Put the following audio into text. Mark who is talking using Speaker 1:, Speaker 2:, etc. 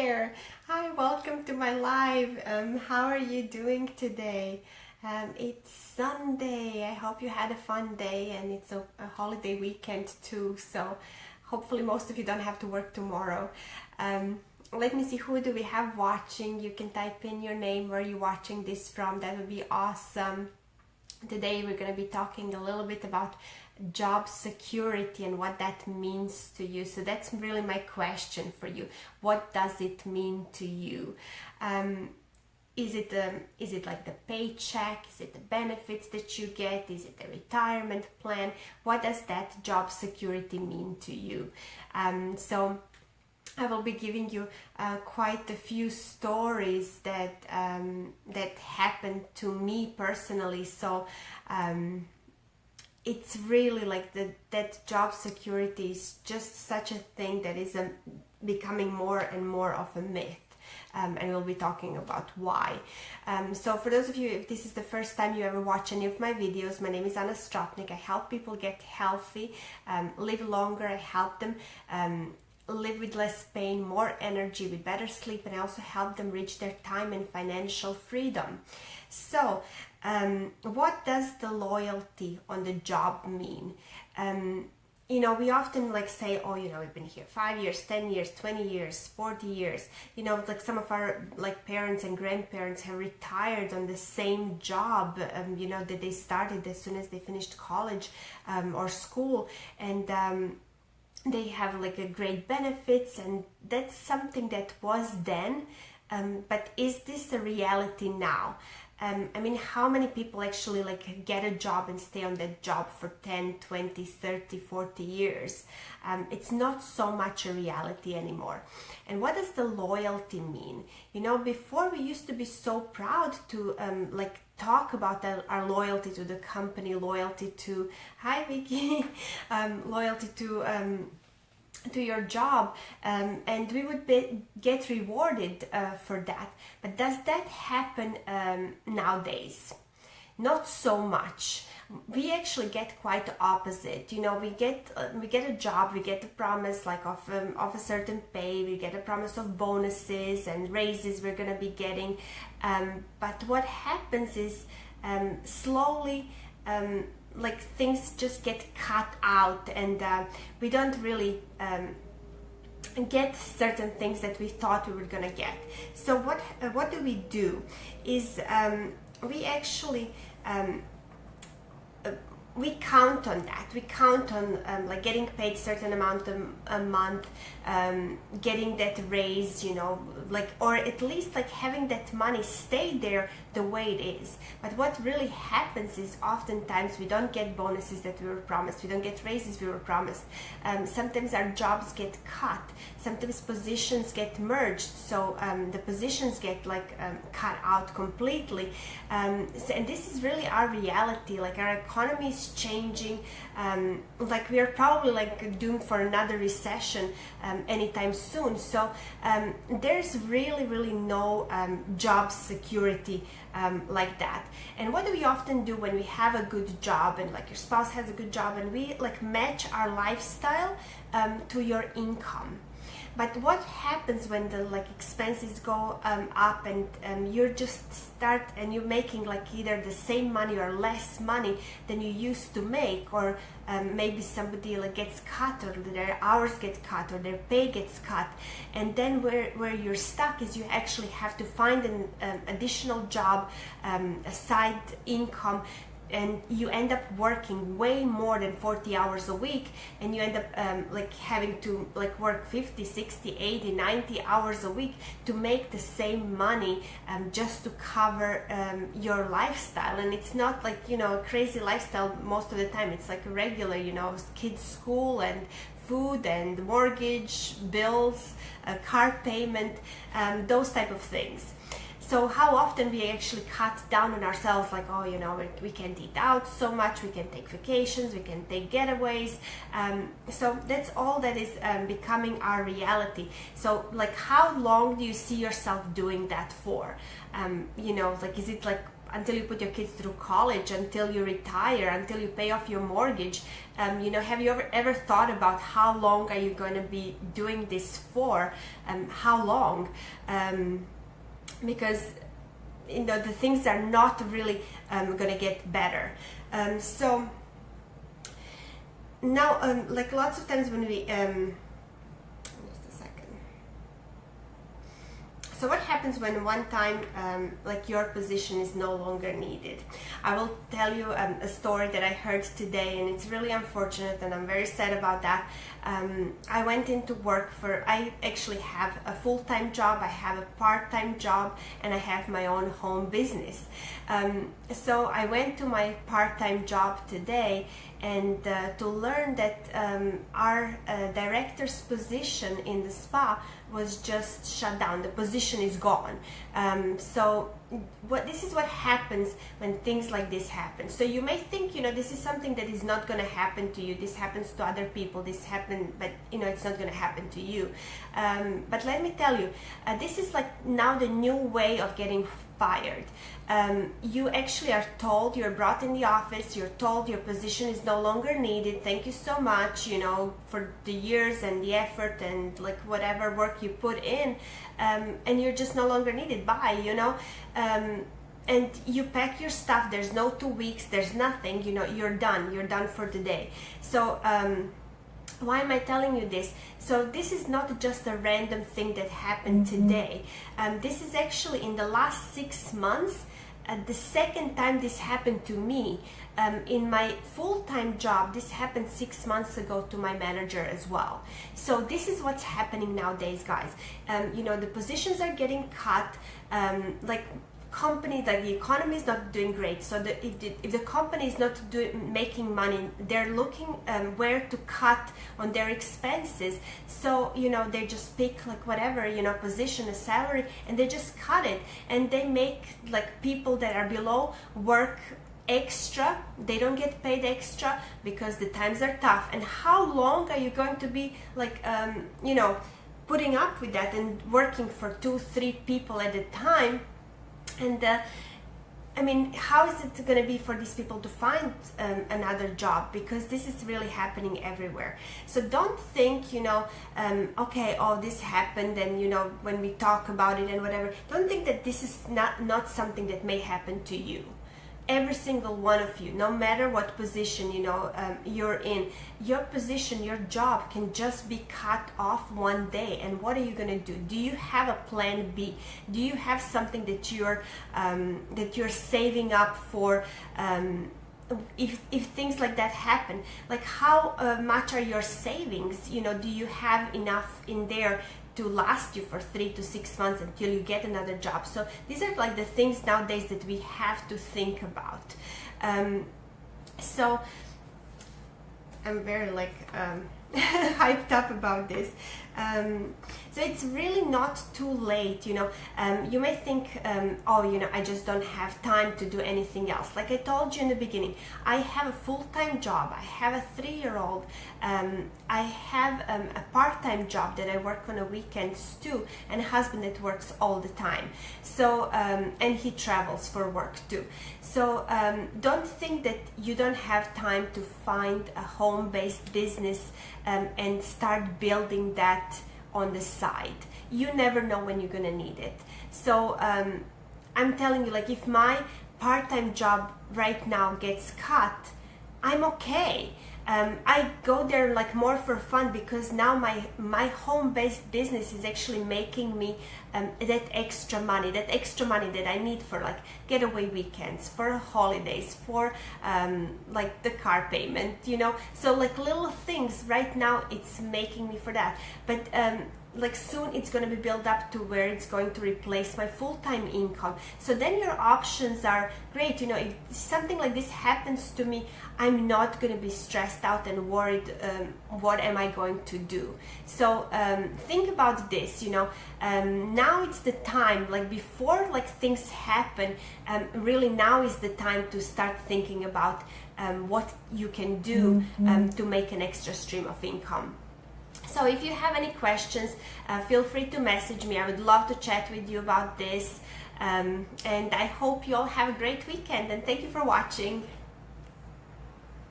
Speaker 1: there. Hi, welcome to my live. How are you doing today? It's Sunday. I hope you had a fun day, and it's a holiday weekend too. So hopefully most of you don't have to work tomorrow. Let me see, who do we have watching? You can type in your name, where you're watching this from. That would be awesome. Today we're going to be talking a little bit about job security and what that means to you. So that's really my question for you. What does it mean to you? Is it like the paycheck? Is it the benefits that you get? Is it the retirement plan? What does that job security mean to you? So I will be giving you quite a few stories that happened to me personally. So it's really like that job security is just such a thing that is becoming more and more of a myth. And we'll be talking about why. So for those of you, if this is the first time you ever watch any of my videos, my name is Anna Stropnik. I help people get healthy, live longer. I help them live with less pain, more energy, with better sleep, and I also help them reach their time and financial freedom. So what does the loyalty on the job mean? You know, we often like say, oh, you know, we've been here 5 years, 10 years, 20 years, 40 years. You know, like some of our like parents and grandparents have retired on the same job, you know, that they started as soon as they finished college or school. And they have like a great benefits, and that's something that was then. But is this a reality now? I mean, how many people actually like get a job and stay on that job for 10, 20, 30, 40 years? It's not so much a reality anymore. And what does the loyalty mean? You know, before we used to be so proud to like talk about our loyalty to the company, loyalty to, hi Vicky, loyalty to your job, and we would get rewarded for that. But does that happen nowadays? Not so much. We actually get quite the opposite. You know, we get a job, we get a promise like of a certain pay, we get a promise of bonuses and raises we're gonna be getting. But what happens is slowly like things just get cut out, and we don't really get certain things that we thought we were gonna get. So what do we do is we actually we count on that. We count on like getting paid certain amount a month, getting that raise, you know, like, or at least like having that money stay there the way it is. But what really happens is oftentimes we don't get bonuses that we were promised. We don't get raises we were promised. Sometimes our jobs get cut. Sometimes positions get merged. So the positions get like cut out completely. And this is really our reality. Like our economy is changing. Like we are probably like doomed for another recession anytime soon. So there's really no job security like that. And what do we often do when we have a good job, and like your spouse has a good job, and we like match our lifestyle to your income? But what happens when the like expenses go up, and you're just start and you're making like either the same money or less money than you used to make, or maybe somebody like gets cut, or their hours get cut, or their pay gets cut, and then where you're stuck is you actually have to find an additional job, a side income, and you end up working way more than 40 hours a week, and you end up like having to like work 50, 60, 80, 90 hours a week to make the same money, just to cover your lifestyle. And it's not like, you know, a crazy lifestyle most of the time. It's like a regular, you know, kids' school and food and mortgage, bills, car payment, those type of things. So how often we actually cut down on ourselves, like, oh, you know, we can't eat out so much, we can take vacations, we can take getaways. So that's all that is becoming our reality. So like, how long do you see yourself doing that for? You know, like, is it like until you put your kids through college, until you retire, until you pay off your mortgage. You know, have you ever thought about how long are you going to be doing this for? How long? Because you know, the things are not really going to get better. So now, like lots of times when we so what happens when one time like your position is no longer needed? I will tell you a story that I heard today, and it's really unfortunate, and I'm very sad about that. I went into work I actually have a full-time job, I have a part-time job, and I have my own home business. So I went to my part-time job today, and to learn that our director's position in the spa was just shut down. The position is gone. So this is what happens when things like this happen. So you may think, you know, this is something that is not going to happen to you. This happens to other people. This happened, but you know, it's not going to happen to you. But let me tell you, this is like now the new way of getting fired. You actually are told, you're brought in the office, you're told your position is no longer needed. Thank you so much, you know, for the years and the effort and like whatever work you put in, and you're just no longer needed. Bye, you know. And you pack your stuff. There's no 2 weeks, there's nothing, you know, you're done for the day. So why am I telling you this? So this is not just a random thing that happened today. This is actually in the last 6 months, the second time this happened to me. In my full-time job, this happened 6 months ago to my manager as well. So this is what's happening nowadays, guys. You know, the positions are getting cut. Like company, like the economy is not doing great. So if the company is not making money, they're looking where to cut on their expenses. So you know, they just pick like whatever, you know, position, a salary, and they just cut it, and they make like people that are below work extra. They don't get paid extra because the times are tough. And how long are you going to be like you know, putting up with that and working for 2-3 people at a time? And I mean, how is it going to be for these people to find another job? Because this is really happening everywhere. So don't think, you know, okay, oh, this happened, and you know, when we talk about it and whatever, don't think that this is not something that may happen to you. Every single one of you, no matter what position, you know, you're in, your position, your job can just be cut off one day. And what are you going to do? Do you have a plan B? Do you have something that you're saving up for if things like that happen? Like how much are your savings? You know, do you have enough in there to last you for 3 to 6 months until you get another job? So these are like the things nowadays that we have to think about. So I'm very like hyped up about this. So it's really not too late, you know. You may think, oh, you know, I just don't have time to do anything else. Like I told you in the beginning, I have a full-time job, I have a 3-year-old, I have a part-time job that I work on the weekends too, and a husband that works all the time. So and he travels for work too. So don't think that you don't have time to find a home-based business and start building that on the side. You never know when you're gonna need it. So I'm telling you, like, if my part-time job right now gets cut, I'm okay. I go there like more for fun, because now my home-based business is actually making me that extra money that I need for like getaway weekends, for holidays, for like the car payment, you know. So like little things right now, it's making me for that. But like soon it's going to be built up to where it's going to replace my full-time income. So then your options are great. You know, if something like this happens to me, I'm not going to be stressed out and worried, what am I going to do? So think about this, you know. Now it's the time, like before like things happen, really now is the time to start thinking about what you can do to make an extra stream of income. So if you have any questions, feel free to message me. I would love to chat with you about this. And I hope you all have a great weekend, and thank you for watching.